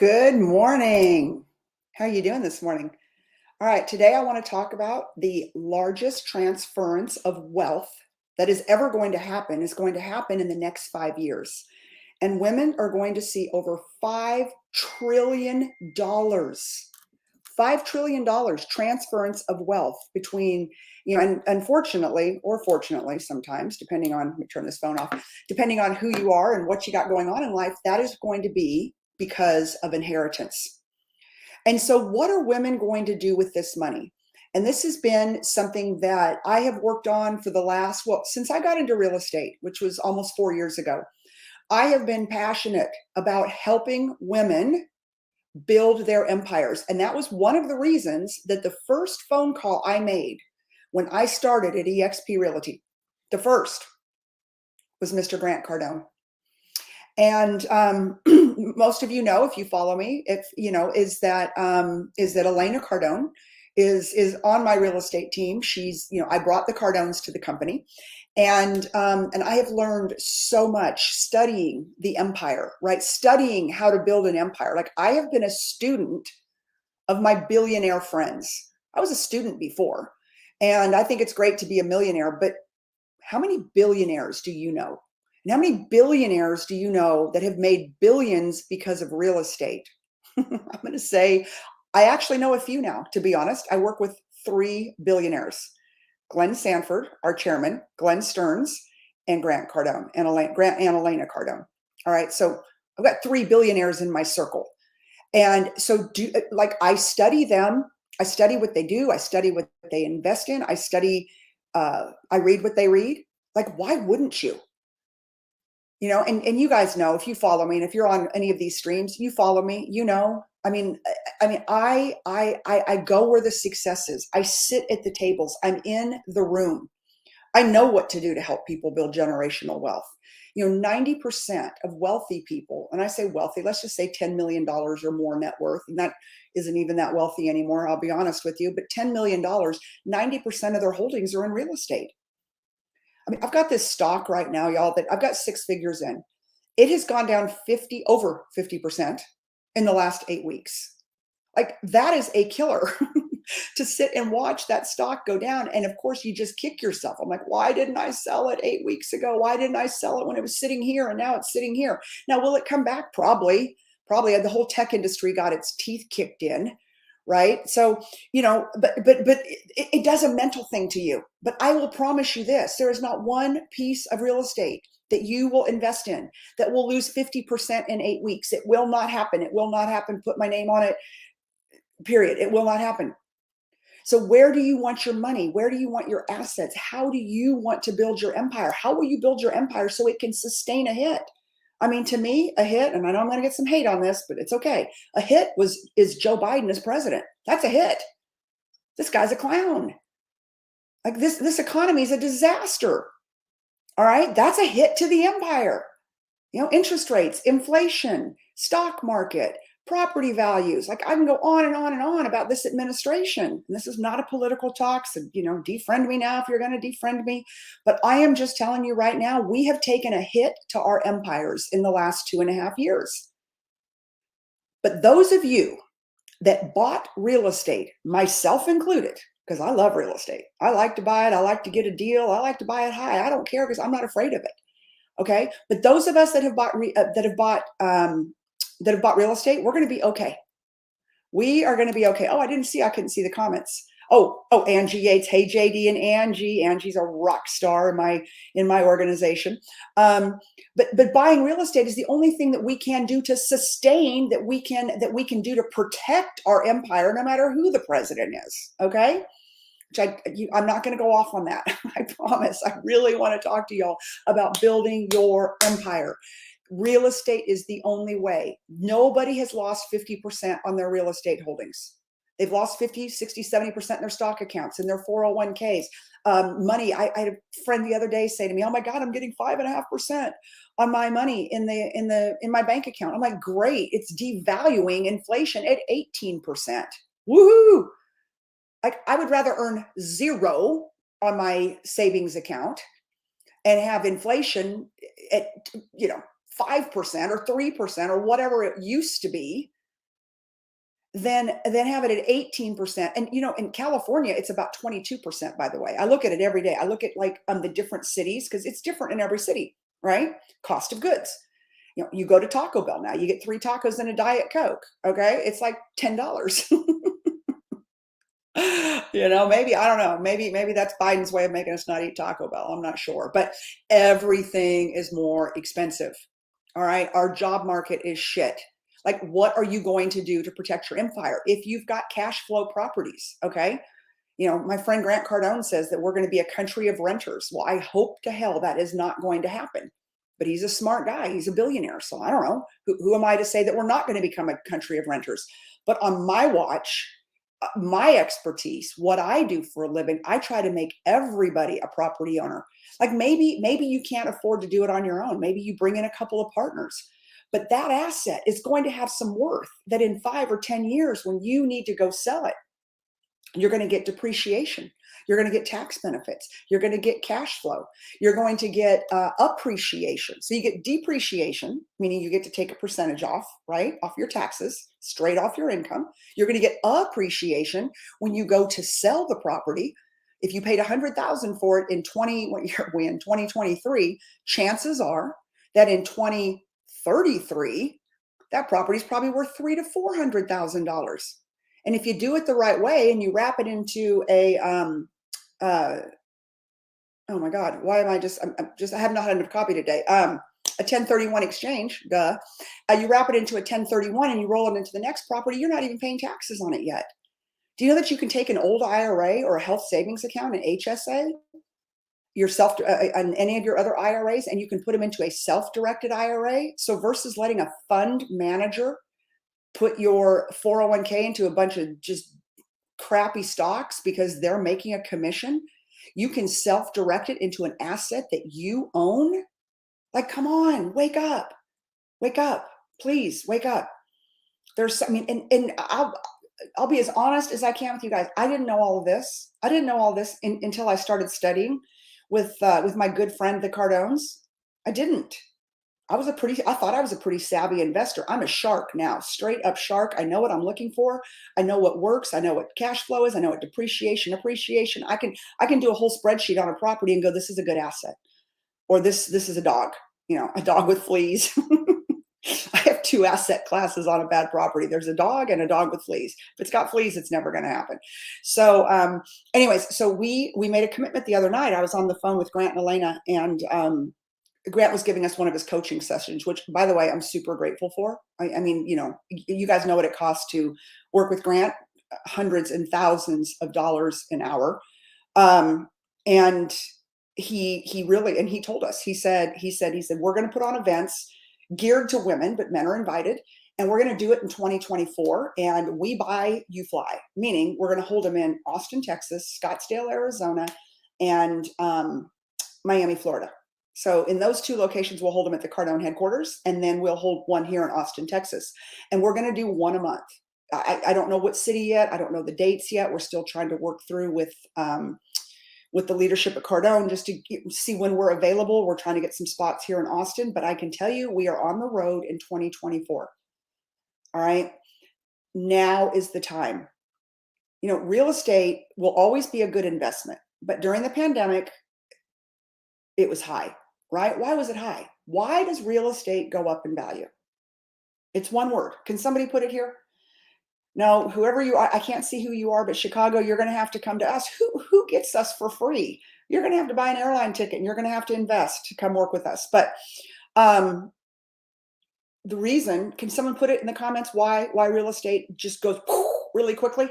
Good morning. How are you doing this morning? All right, today I want to talk about the largest transference of wealth that is ever going to happen is going to happen in the next 5 years. And women are going to see over $5 trillion. $5 trillion transference of wealth between, and unfortunately, or fortunately, sometimes, depending on, let me turn this phone off, depending on who you are and what you got going on in life, that is going to be because of inheritance. And so, what are women going to do with this money? And this has been something that I have worked on for the last, well, since I got into real estate, which was almost 4 years ago. I have been passionate about helping women build their empires. And that was one of the reasons that the first phone call I made when I started at eXp Realty, the first was Mr. Grant Cardone. And most of you know, if you follow me, if you know, is that Elena Cardone is on my real estate team. She's, I brought the Cardones to the company, and I have learned so much studying the empire, right? Studying how to build an empire. Like, I have been a student of my billionaire friends. I was a student before, and I think it's great to be a millionaire, but how many billionaires do you know? And how many billionaires do you know that have made billions because of real estate? I'm going to say I actually know a few now, to be honest. I work with three billionaires: Glenn Sanford, our chairman, Glenn Stearns, and Grant Cardone, and Elena Cardone. All right. So I've got three billionaires in my circle. And so I study them. I study what they do. I study what they invest in. I read what they read. Like, why wouldn't you? And you guys know, if you follow me and if you're on any of these streams, you follow me, I go where the success is. I sit at the tables. I'm in the room. I know what to do to help people build generational wealth. 90% of wealthy people, and I say wealthy, let's just say $10 million or more net worth, and that isn't even that wealthy anymore, I'll be honest with you, but $10 million, 90% of their holdings are in real estate. I mean, I've got this stock right now, y'all, that I've got 6 figures in. It has gone down over 50% in the last 8 weeks. Like, that is a killer to sit and watch that stock go down. And of course, you just kick yourself. I'm like, why didn't I sell it 8 weeks ago? Why didn't I sell it when it was sitting here and now it's sitting here? Now, will it come back? Probably. Probably. The whole tech industry got its teeth kicked in, right? So, but it does a mental thing to you. But I will promise you this: there is not one piece of real estate that you will invest in that will lose 50% in 8 weeks. It will not happen. It will not happen. Put my name on it. Period. It will not happen. So where do you want your money? Where do you want your assets? How do you want to build your empire? How will you build your empire so it can sustain a hit? I mean, to me, a hit, and I know I'm going to get some hate on this, but it's okay. A hit is Joe Biden as president. That's a hit. This guy's a clown. Like, this economy is a disaster. All right, that's a hit to the empire. Interest rates, inflation, stock market, property values. Like, I can go on and on and on about this administration. And this is not a political talk, so, defriend me now if you're going to defriend me. But I am just telling you right now, we have taken a hit to our empires in the last 2.5 years. But those of you that bought real estate, myself included, because I love real estate. I like to buy it. I like to get a deal. I like to buy it high. I don't care because I'm not afraid of it. Okay, but those of us that have bought real estate, we're going to be okay. We are going to be okay. Oh, I couldn't see the comments. Oh, Angie Yates. Hey, JD and Angie. Angie's a rock star in my organization. But buying real estate is the only thing that we can do to sustain, that we can do to protect our empire, no matter who the president is. Okay. I'm not going to go off on that. I promise. I really want to talk to y'all about building your empire. Real estate is the only way. Nobody has lost 50% on their real estate holdings. They've lost 50, 60, 70% in their stock accounts, in their 401ks. Money. I had a friend the other day say to me, "Oh my God, I'm getting 5.5% on my money in my bank account." I'm like, "Great. It's devaluing inflation at 18%. Woohoo!" Like, I would rather earn zero on my savings account and have inflation at 5% or 3% or whatever it used to be, then have it at 18%. And in California, it's about 22%, by the way. I look at it every day. I look at like the different cities because it's different in every city, right? Cost of goods. You go to Taco Bell now, you get 3 tacos and a Diet Coke. Okay. It's like $10. Maybe, I don't know. Maybe that's Biden's way of making us not eat Taco Bell. I'm not sure. But everything is more expensive. All right. Our job market is shit. Like, what are you going to do to protect your empire if you've got cash flow properties? Okay. My friend Grant Cardone says that we're going to be a country of renters. Well, I hope to hell that is not going to happen. But he's a smart guy. He's a billionaire. So I don't know. Who am I to say that we're not going to become a country of renters? But on my watch, my expertise, what I do for a living, I try to make everybody a property owner. Like maybe you can't afford to do it on your own. Maybe you bring in a couple of partners. But that asset is going to have some worth that in 5 or 10 years, when you need to go sell it, you're going to get depreciation. You're going to get tax benefits. You're going to get cash flow. You're going to get appreciation. So you get depreciation, meaning you get to take a percentage off, right? Off your taxes, straight off your income. You're going to get appreciation when you go to sell the property. If you paid $100,000 for it in 2023, chances are that in 2033, that property is probably worth $300,000 to $400,000. And if you do it the right way and you wrap it into a, oh my God, why am I I have not had enough coffee today. A 1031 exchange, duh. You wrap it into a 1031 and you roll it into the next property, you're not even paying taxes on it yet. Do you know that you can take an old IRA or a health savings account, an HSA, and any of your other IRAs, and you can put them into a self-directed IRA? So versus letting a fund manager put your 401k into a bunch of just crappy stocks because they're making a commission, you can self-direct it into an asset that you own. Like, come on, wake up, please wake up. And I'll be as honest as I can with you guys. I didn't know all of this. Until I started studying with my good friend, the Cardones. I didn't. I thought I was a pretty savvy investor. I'm a shark now, straight up shark. I know what I'm looking for. I know what works. I know what cash flow is. I know what depreciation, appreciation. I can do a whole spreadsheet on a property and go, this is a good asset. Or this is a dog, a dog with fleas. I have 2 asset classes on a bad property. There's a dog and a dog with fleas. If it's got fleas, it's never going to happen. So anyways, so we made a commitment the other night. I was on the phone with Grant and Elena, and Grant was giving us one of his coaching sessions, which, by the way, I'm super grateful for. I mean, you guys know what it costs to work with Grant, hundreds and thousands of dollars an hour. And he really, and he told us, he said, we're going to put on events geared to women, but men are invited. And we're going to do it in 2024. And we buy, you fly, meaning we're going to hold them in Austin, Texas, Scottsdale, Arizona, and Miami, Florida. So in those 2 locations, we'll hold them at the Cardone headquarters, and then we'll hold one here in Austin, Texas. And we're going to do one a month. I don't know what city yet. I don't know the dates yet. We're still trying to work through with the leadership at Cardone just to see when we're available. We're trying to get some spots here in Austin, but I can tell you we are on the road in 2024. All right. Now is the time. Real estate will always be a good investment, but during the pandemic, it was high, right? Why was it high? Why does real estate go up in value? It's one word. Can somebody put it here? No, whoever you are, I can't see who you are, but Chicago, you're going to have to come to us. Who gets us for free? You're going to have to buy an airline ticket, and you're going to have to invest to come work with us. But the reason, can someone put it in the comments why real estate just goes really quickly?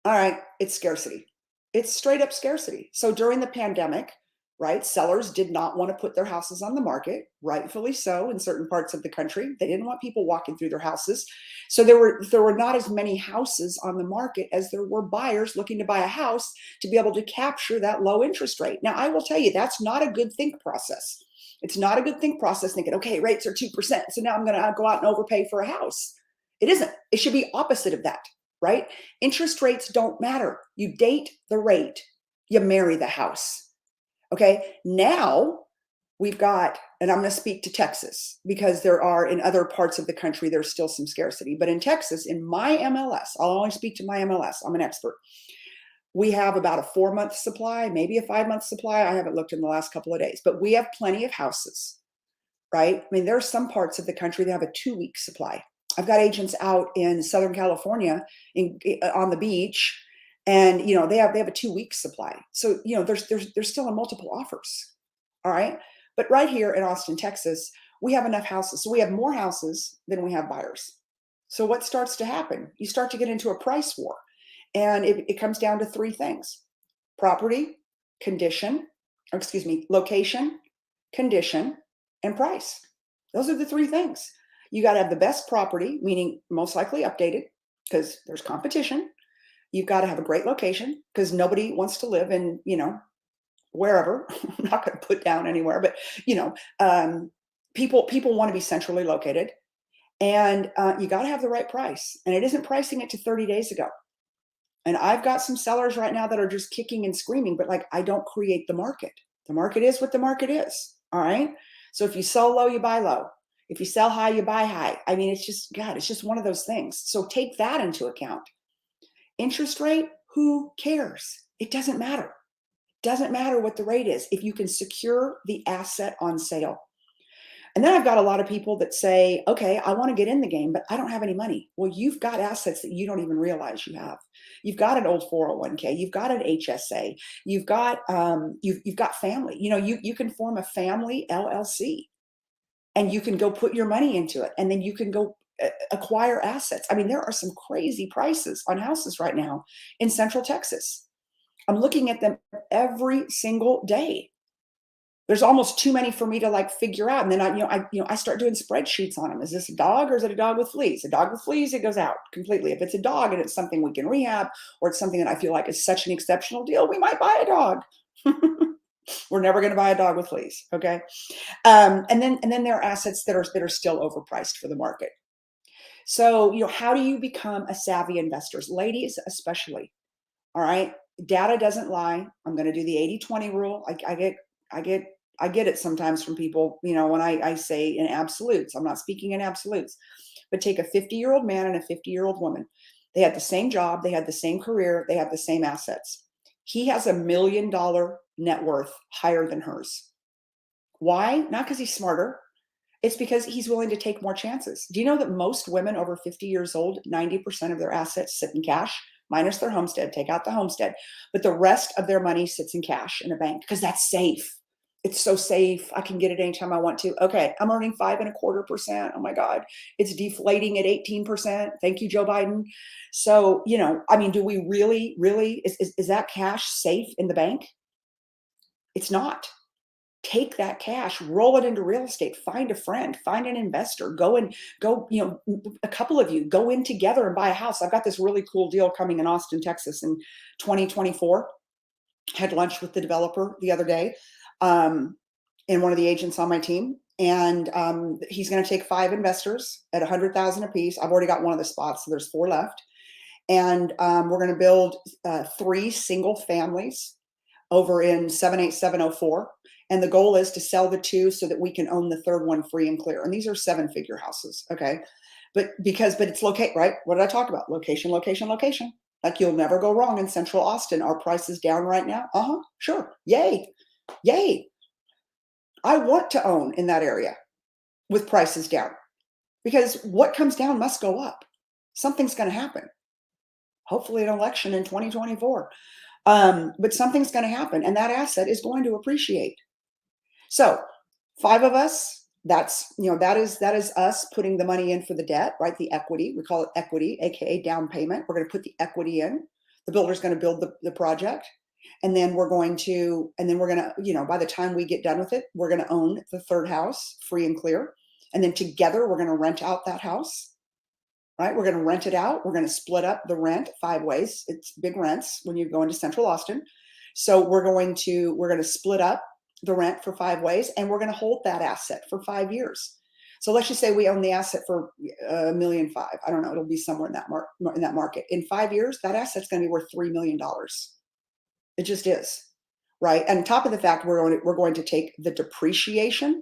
All right, it's scarcity. It's straight up scarcity. So during the pandemic, right, sellers did not want to put their houses on the market, rightfully so, in certain parts of the country. They didn't want people walking through their houses. So there were not as many houses on the market as there were buyers looking to buy a house to be able to capture that low interest rate. Now, I will tell you, that's not a good think process. It's not a good think process thinking, okay, rates are 2%, so now I'm going to go out and overpay for a house. It isn't. It should be opposite of that, right? Interest rates don't matter. You date the rate. You marry the house. Okay, now we've got, and I'm going to speak to Texas because there are in other parts of the country, there's still some scarcity. But in Texas, in my MLS, I'll only speak to my MLS. I'm an expert. We have about a 4-month supply, maybe a 5-month supply. I haven't looked in the last couple of days, but we have plenty of houses, right? I mean, there are some parts of the country that have a 2-week supply. I've got agents out in Southern California on the beach, and they have a 2-week supply. So there's still a multiple offers. All right. But right here in Austin, Texas, we have enough houses. So we have more houses than we have buyers. So what starts to happen? You start to get into a price war. And it comes down to 3 things: property, condition, or excuse me, location, condition, and price. Those are the 3 things. You got to have the best property, meaning most likely updated because there's competition. You've got to have a great location because nobody wants to live in, wherever. I'm not going to put down anywhere, but people want to be centrally located, and you got to have the right price. And it isn't pricing it to 30 days ago. And I've got some sellers right now that are just kicking and screaming, but I don't create the market. The market is what the market is. All right. So if you sell low, you buy low. If you sell high, you buy high. I mean, it's just one of those things. So take that into account. Interest rate, who cares? It doesn't matter. It doesn't matter what the rate is if you can secure the asset on sale. And then I've got a lot of people that say, okay, I want to get in the game, but I don't have any money. Well, you've got assets that you don't even realize you have. You've got an old 401k, you've got an HSA, you've got family. You can form a family LLC, and you can go put your money into it, and then you can go acquire assets. I mean, there are some crazy prices on houses right now in Central Texas. I'm looking at them every single day. There's almost too many for me to figure out. And then I start doing spreadsheets on them. Is this a dog or is it a dog with fleas? A dog with fleas, it goes out completely. If it's a dog and it's something we can rehab, or it's something that I feel like is such an exceptional deal, we might buy a dog. We're never going to buy a dog with fleas. Okay. And then there are assets that are still overpriced for the market. So, how do you become a savvy investor? Ladies, especially. All right. Data doesn't lie. I'm going to do the 80-20 rule. I get it sometimes from people, when I say in absolutes. I'm not speaking in absolutes. But take a 50-year-old man and a 50-year-old woman. They had the same job, they had the same career, they have the same assets. He has $1 million net worth higher than hers. Why? Not because he's smarter. It's because he's willing to take more chances. Do you know that most women over 50 years old, 90% of their assets sit in cash, minus their homestead? Take out the homestead. But the rest of their money sits in cash in a bank because that's safe. It's so safe. I can get it anytime I want to. Okay, I'm earning 5.25%. Oh my God, it's deflating at 18%. Thank you, Joe Biden. So, do we really, is that cash safe in the bank? It's not. Take that cash, roll it into real estate, find a friend, find an investor, go, a couple of you go in together and buy a house. I've got this really cool deal coming in Austin, Texas in 2024. Had lunch with the developer the other day. And one of the agents on my team, and he's going to take 5 investors at $100,000 a piece. I've already got one of the spots, so there's 4 left, and we're going to build 3 single families over in 78704, and the goal is to sell the 2 so that we can own the 3rd one free and clear. And these are 7-figure houses, okay? But it's locate, right? What did I talk about? Location, location, location. You'll never go wrong in Central Austin. Our price is down right now. Sure. Yay. I want to own in that area with prices down, because what comes down must go up. Something's going to happen. Hopefully an election in 2024. But something's going to happen, and that asset is going to appreciate. So 5 of us, that is us putting the money in for the debt, right? The equity, we call it equity, AKA down payment. We're going to put the equity in. The builder's going to build the project. And then we're going to, by the time we get done with it, we're going to own the 3rd house free and clear. And then together we're going to rent out that house, right? We're going to rent it out. We're going to split up the rent 5 ways. It's big rents when you go into Central Austin. So we're going to split up the rent for 5 ways, and we're going to hold that asset for 5 years. So let's just say we own the asset for $1.5 million. I don't know. It'll be somewhere in that market. In 5 years, that asset's going to be worth $3 million. It just is. right? And on top of the fact, we're going to take the depreciation,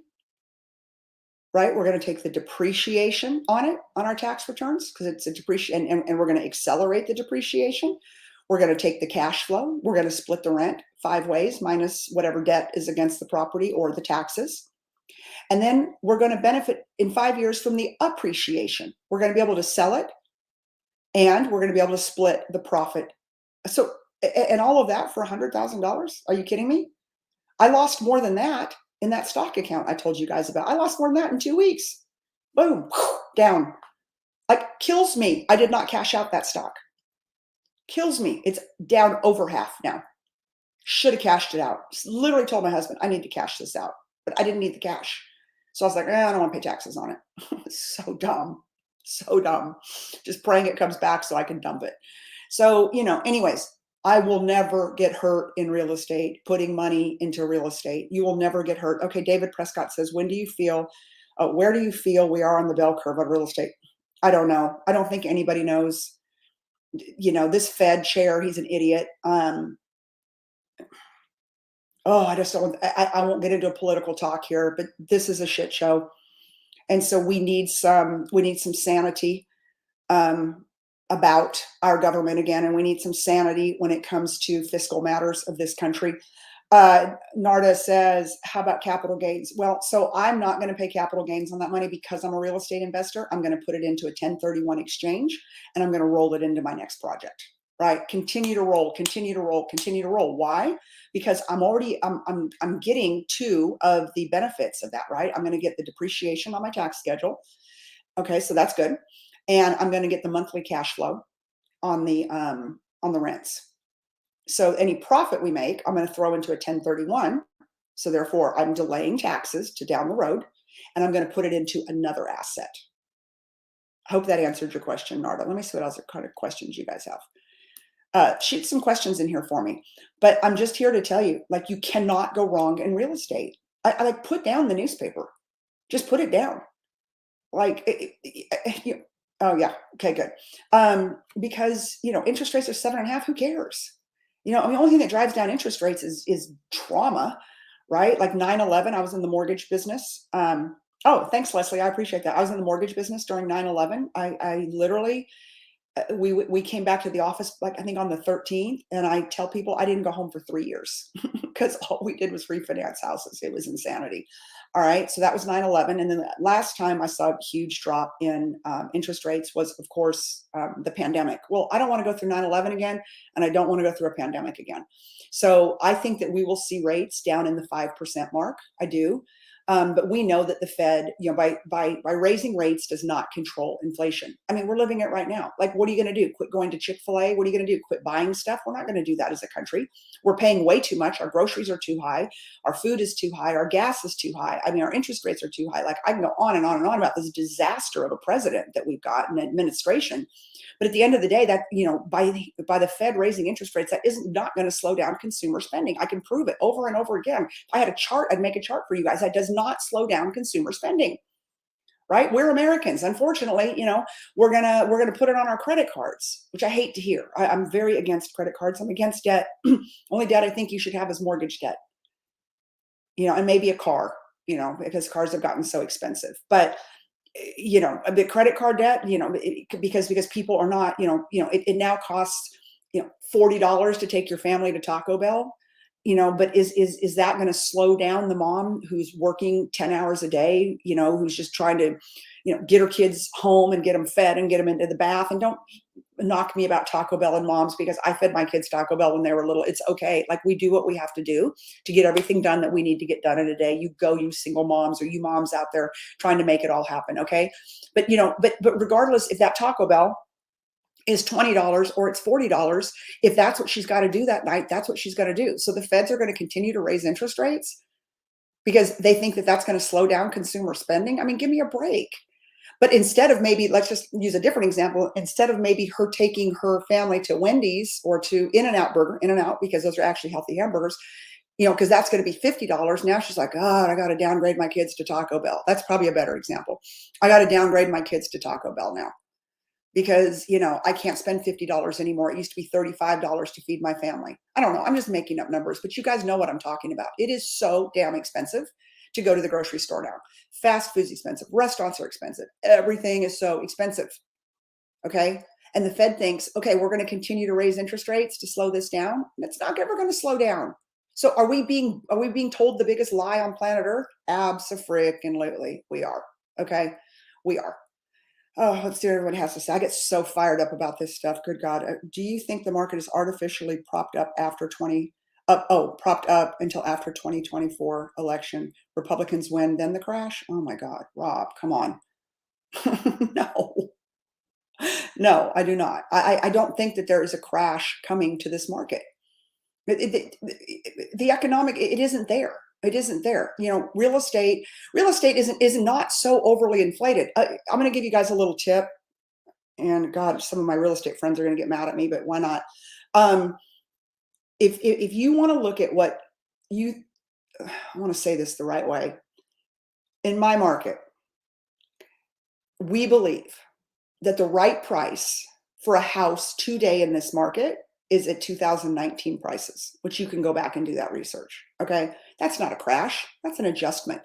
right? We're going to take the depreciation on it, on our tax returns, because it's a depreciation, and we're going to accelerate the depreciation. We're going to take the cash flow. We're going to split the rent 5 ways minus whatever debt is against the property or the taxes. And then we're going to benefit in 5 years from the appreciation. We're going to be able to sell it, and we're going to be able to split the profit. So, and all of that for $100,000? Are you kidding me? I lost more than that in that stock account I told you guys about. I lost more than that in 2 weeks. Boom, down. Like, kills me. I did not cash out that stock. Kills me. It's down over half now. Should have cashed it out. Literally told my husband, I need to cash this out, but I didn't need the cash. So I was like, I don't want to pay taxes on it. So dumb. So dumb. Just praying it comes back so I can dump it. So, anyways, I will never get hurt in real estate, putting money into real estate. You will never get hurt. Okay, David Prescott says, where do you feel we are on the bell curve of real estate? I don't know. I don't think anybody knows. This Fed chair, he's an idiot. I just don't, I won't get into a political talk here, but this is a shit show. And so we need some sanity about our government again, and we need some sanity when it comes to fiscal matters of this country. Narda says, how about capital gains? Well, so I'm not going to pay capital gains on that money because I'm a real estate investor. I'm going to put it into a 1031 exchange, and I'm going to roll it into my next project, right? Continue to roll, continue to roll, continue to roll. Why? Because I'm getting 2 of the benefits of that, right? I'm going to get the depreciation on my tax schedule. Okay, so that's good. And I'm going to get the monthly cash flow on the rents. So any profit we make, I'm going to throw into a 1031. So therefore, I'm delaying taxes to down the road, and I'm going to put it into another asset. I hope that answered your question, Narda. Let me see what else kind of questions you guys have. Shoot some questions in here for me. But I'm just here to tell you, like, you cannot go wrong in real estate. I like, put down the newspaper. Just put it down. Like, oh yeah, okay, good. Because interest rates are 7.5. Who cares? The only thing that drives down interest rates is trauma, right? Like 9/11, I was in the mortgage business. Oh, thanks, Leslie. I appreciate that. I was in the mortgage business during 9/11. I literally, we came back to the office, like, I think on the 13th, and I tell people I didn't go home for 3 years because all we did was refinance houses. It was insanity. All right, so that was 9/11, and then the last time I saw a huge drop in interest rates was, of course, the pandemic. Well, I don't want to go through 9/11 again, and I don't want to go through a pandemic again. So I think that we will see rates down in the 5% mark. I do. But we know that the Fed, by raising rates does not control inflation. I mean, we're living it right now. Like, what are you going to do? Quit going to Chick-fil-A? What are you going to do? Quit buying stuff? We're not going to do that as a country. We're paying way too much. Our groceries are too high. Our food is too high. Our gas is too high. I mean, our interest rates are too high. Like, I can go on and on and on about this disaster of a president that we've got, an administration. But at the end of the day, that, by the Fed raising interest rates, that isn't not going to slow down consumer spending. I can prove it over and over again. If I had a chart, I'd make a chart for you guys. That does not slow down consumer spending, right? We're Americans. Unfortunately, we're gonna put it on our credit cards, which I hate to hear. I'm very against credit cards. I'm against debt. Only debt I think you should have is mortgage debt, and maybe a car, because cars have gotten so expensive. But the credit card debt, because people are not, it now costs, $40 to take your family to Taco Bell, but is that going to slow down the mom who's working 10 hours a day, who's just trying to, get her kids home and get them fed and get them into the bath? And don't knock me about Taco Bell and moms, because I fed my kids Taco Bell when they were little. It's okay. Like, we do what we have to do to get everything done that we need to get done in a day. You single moms, or you moms out there trying to make it all happen. Okay. But, but regardless, if that Taco Bell is $20 or it's $40, if that's what she's got to do that night, that's what she's got to do. So the Feds are going to continue to raise interest rates because they think that that's going to slow down consumer spending. I mean, give me a break. But instead of, maybe, let's just use a different example. Instead of maybe her taking her family to Wendy's or to In-N-Out, because those are actually healthy hamburgers, because that's going to be $50. Now she's like, oh, I got to downgrade my kids to Taco Bell. That's probably a better example. I got to downgrade my kids to Taco Bell now. because, I can't spend $50 anymore. It used to be $35 to feed my family. I don't know. I'm just making up numbers, but you guys know what I'm talking about. It is so damn expensive to go to the grocery store now. Fast food's expensive. Restaurants are expensive. Everything is so expensive. Okay. And the Fed thinks, okay, we're going to continue to raise interest rates to slow this down. It's not ever going to slow down. So are we being told the biggest lie on planet Earth? Abso-freaking-lutely. We are. Okay. We are. Oh, let's see what everyone has to say. I get so fired up about this stuff. Good God. Do you think the market is artificially propped up propped up until after 2024 election? Republicans win, then the crash? Oh my God. Rob, come on. No. No, I do not. I don't think that there is a crash coming to this market. The economic, it isn't there. It isn't there. Real estate is not so overly inflated. I'm going to give you guys a little tip. And God, some of my real estate friends are going to get mad at me, but why not? If you want to look at I want to say this the right way. In my market, we believe that the right price for a house today in this market is at 2019 prices, which you can go back and do that research. Okay. That's not a crash. That's an adjustment.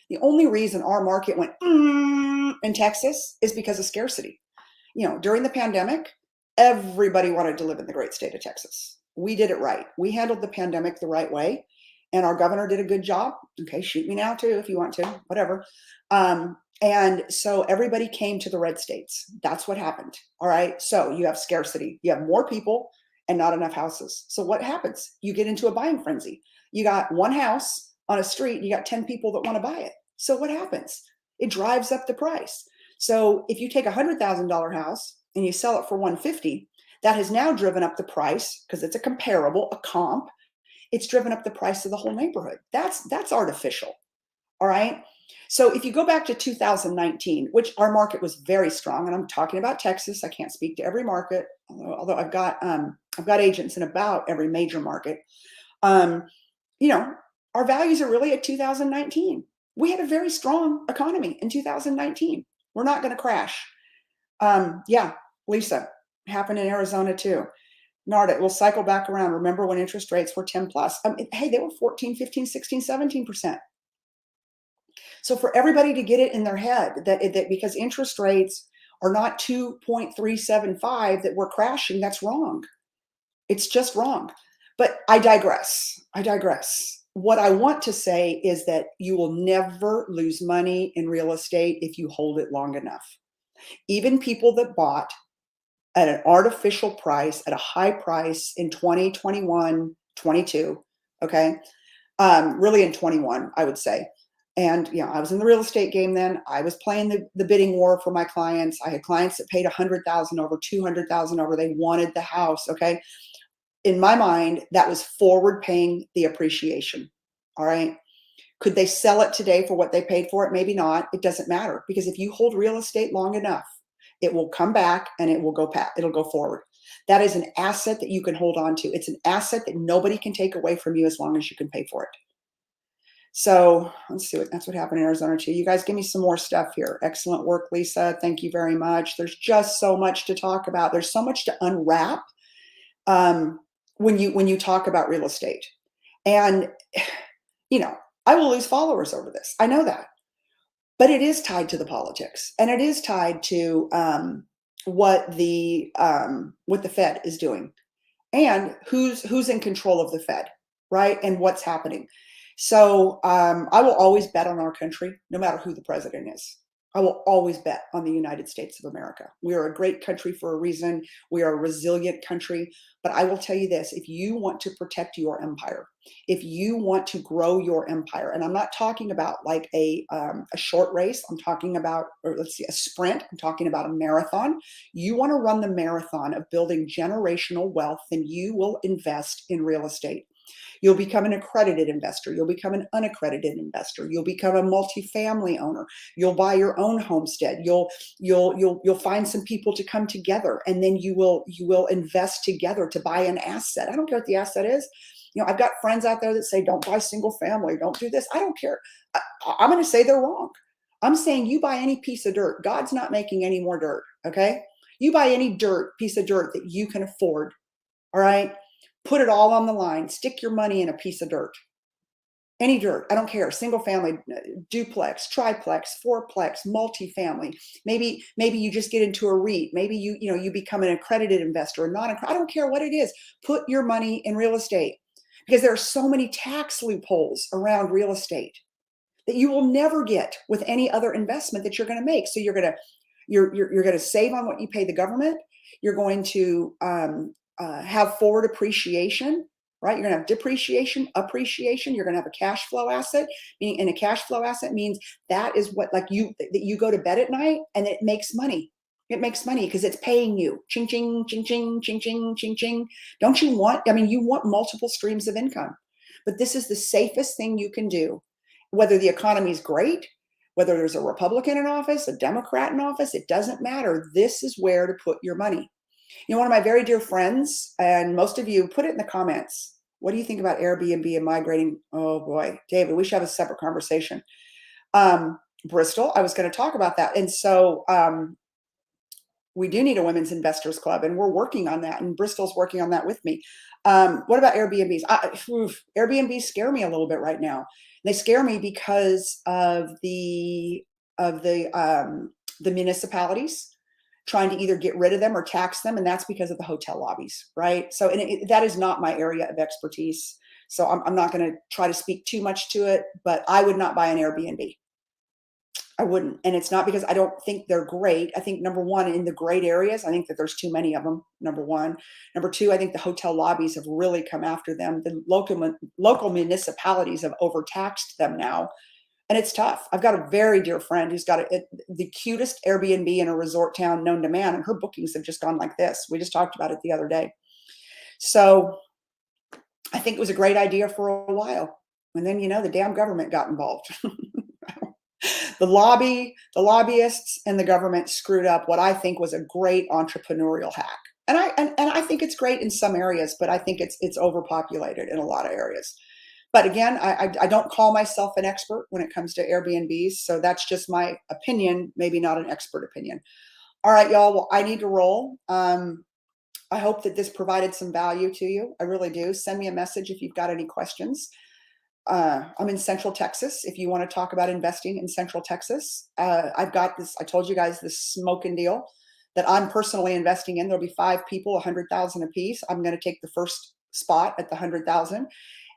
The only reason our market went in Texas is because of scarcity. During the pandemic, everybody wanted to live in the great state of Texas. We did it right. We handled the pandemic the right way, and our governor did a good job. Okay, shoot me now too if you want to, whatever. And so everybody came to the red states. That's what happened. All right. So you have scarcity. You have more people and not enough houses. So what happens? You get into a buying frenzy. You got one house on a street, you got 10 people that want to buy it. So what happens? It drives up the price. So if you take $100,000 house and you sell it for 150, that has now driven up the price because it's a comparable, a comp. It's driven up the price of the whole neighborhood. That's artificial. All right. So if you go back to 2019, which our market was very strong, and I'm talking about Texas, I can't speak to every market, although I've got agents in about every major market. Our values are really at 2019. We had a very strong economy in 2019. We're not going to crash. Yeah, Lisa, happened in Arizona too. Narda, we'll cycle back around. Remember when interest rates were 10 plus? Hey, they were 14, 15, 16, 17%. So for everybody to get it in their head that because interest rates are not 2.375 that we're crashing, that's wrong. It's just wrong. But I digress. What I want to say is that you will never lose money in real estate if you hold it long enough. Even people that bought at an artificial price, at a high price in 2021, 22, okay? Really in 21, I would say. And I was in the real estate game then. I was playing the bidding war for my clients. I had clients that paid $100,000 over, $200,000 over. They wanted the house, okay? In my mind, that was forward paying the appreciation, all right? Could they sell it today for what they paid for it? Maybe not. It doesn't matter, because if you hold real estate long enough, it will come back and it will it'll go forward. That is an asset that you can hold on to. It's an asset that nobody can take away from you as long as you can pay for it. So let's see that's what happened in Arizona too. You guys give me some more stuff here. Excellent work, Lisa. Thank you very much. There's just so much to talk about. There's so much to unwrap when you talk about real estate. And I will lose followers over this. I know that. But it is tied to the politics, and it is tied to what the Fed is doing, and who's in control of the Fed, right? And what's happening. So I will always bet on our country, no matter who the president is. I will always bet on the United States of America. We are a great country for a reason. We are a resilient country. But I will tell you this, if you want to protect your empire, if you want to grow your empire, and I'm not talking about like a short race, I'm talking about, or let's see, a sprint, I'm talking about a marathon. You want to run the marathon of building generational wealth, then you will invest in real estate. You'll become an accredited investor. You'll become an unaccredited investor. You'll become a multifamily owner. You'll buy your own homestead. You'll find some people to come together, and then you will invest together to buy an asset. I don't care what the asset is. I've got friends out there that say, don't buy single family, don't do this. I don't care. I'm going to say they're wrong. I'm saying you buy any piece of dirt. God's not making any more dirt. Okay. You buy any piece of dirt that you can afford, all right? Put it all on the line. Stick your money in a piece of dirt. Any dirt, I don't care. Single family, duplex, triplex, fourplex, multifamily. Maybe you just get into a REIT. Maybe you become an accredited investor, I don't care what it is. Put your money in real estate, because there are so many tax loopholes around real estate that you will never get with any other investment that you're going to make. So you're going to save on what you pay the government. You're going to have forward appreciation, right? You're going to have depreciation, appreciation. You're going to have a cash flow asset. And a cash flow asset means that is what, like, that you go to bed at night and it makes money. It makes money because it's paying you. Ching, ching, ching, ching, ching, ching, ching, ching. Don't you want, you want multiple streams of income, but this is the safest thing you can do. Whether the economy is great, whether there's a Republican in office, a Democrat in office, it doesn't matter. This is where to put your money. One of my very dear friends, and most of you, put it in the comments. What do you think about Airbnb and migrating? Oh boy, David, we should have a separate conversation. Bristol, I was going to talk about that. And so we do need a women's investors club, and we're working on that. And Bristol's working on that with me. What about Airbnbs? Airbnbs scare me a little bit right now. They scare me because of the municipalities trying to either get rid of them or tax them, and that's because of the hotel lobbies, right? So, that is not my area of expertise. So I'm not going to try to speak too much to it, but I would not buy an Airbnb. I wouldn't. And it's not because I don't think they're great. I think, number one, in the great areas, I think that there's too many of them, number one. Number two, I think the hotel lobbies have really come after them. The local municipalities have overtaxed them now. And it's tough. I've got a very dear friend who's got the cutest Airbnb in a resort town known to man, and her bookings have just gone like this. We just talked about it the other day. So I think it was a great idea for a while. And then, the damn government got involved. The lobbyists and the government screwed up what I think was a great entrepreneurial hack. And I think it's great in some areas, but I think it's overpopulated in a lot of areas. But again, I don't call myself an expert when it comes to Airbnbs. So that's just my opinion, maybe not an expert opinion. All right, y'all. Well, I need to roll. I hope that this provided some value to you. I really do. Send me a message if you've got any questions. I'm in Central Texas. If you want to talk about investing in Central Texas, I've got this, I told you guys, this smoking deal that I'm personally investing in. There'll be 5 people, 100,000 a piece. I'm going to take the first spot at the 100,000.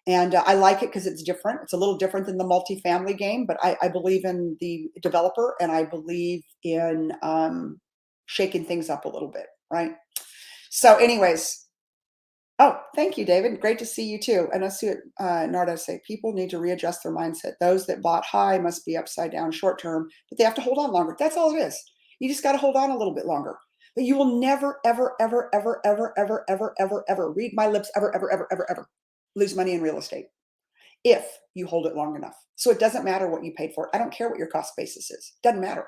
And I like it because it's different. It's a little different than the multifamily game, but I believe in the developer, and I believe in shaking things up a little bit, right? So anyways, oh, thank you, David. Great to see you too. And let's see what Nardo say. People need to readjust their mindset. Those that bought high must be upside down short term, but they have to hold on longer. That's all it is. You just got to hold on a little bit longer. But you will never, ever, ever, ever, ever, ever, ever, ever, ever, read my lips, ever, ever, ever, ever, ever lose money in real estate if you hold it long enough. So it doesn't matter what you paid for it. I don't care what your cost basis is. Doesn't matter.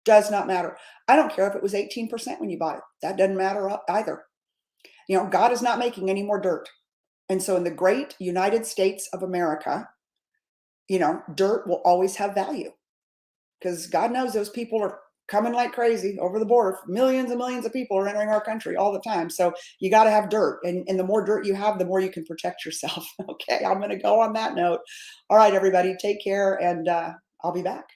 Does not matter. I don't care if it was 18% when you bought it. That doesn't matter either. God is not making any more dirt. And so in the great United States of America, dirt will always have value, because God knows those people are coming like crazy over the border. Millions and millions of people are entering our country all the time. So you got to have dirt. And the more dirt you have, the more you can protect yourself. Okay, I'm going to go on that note. All right, everybody, take care, and I'll be back.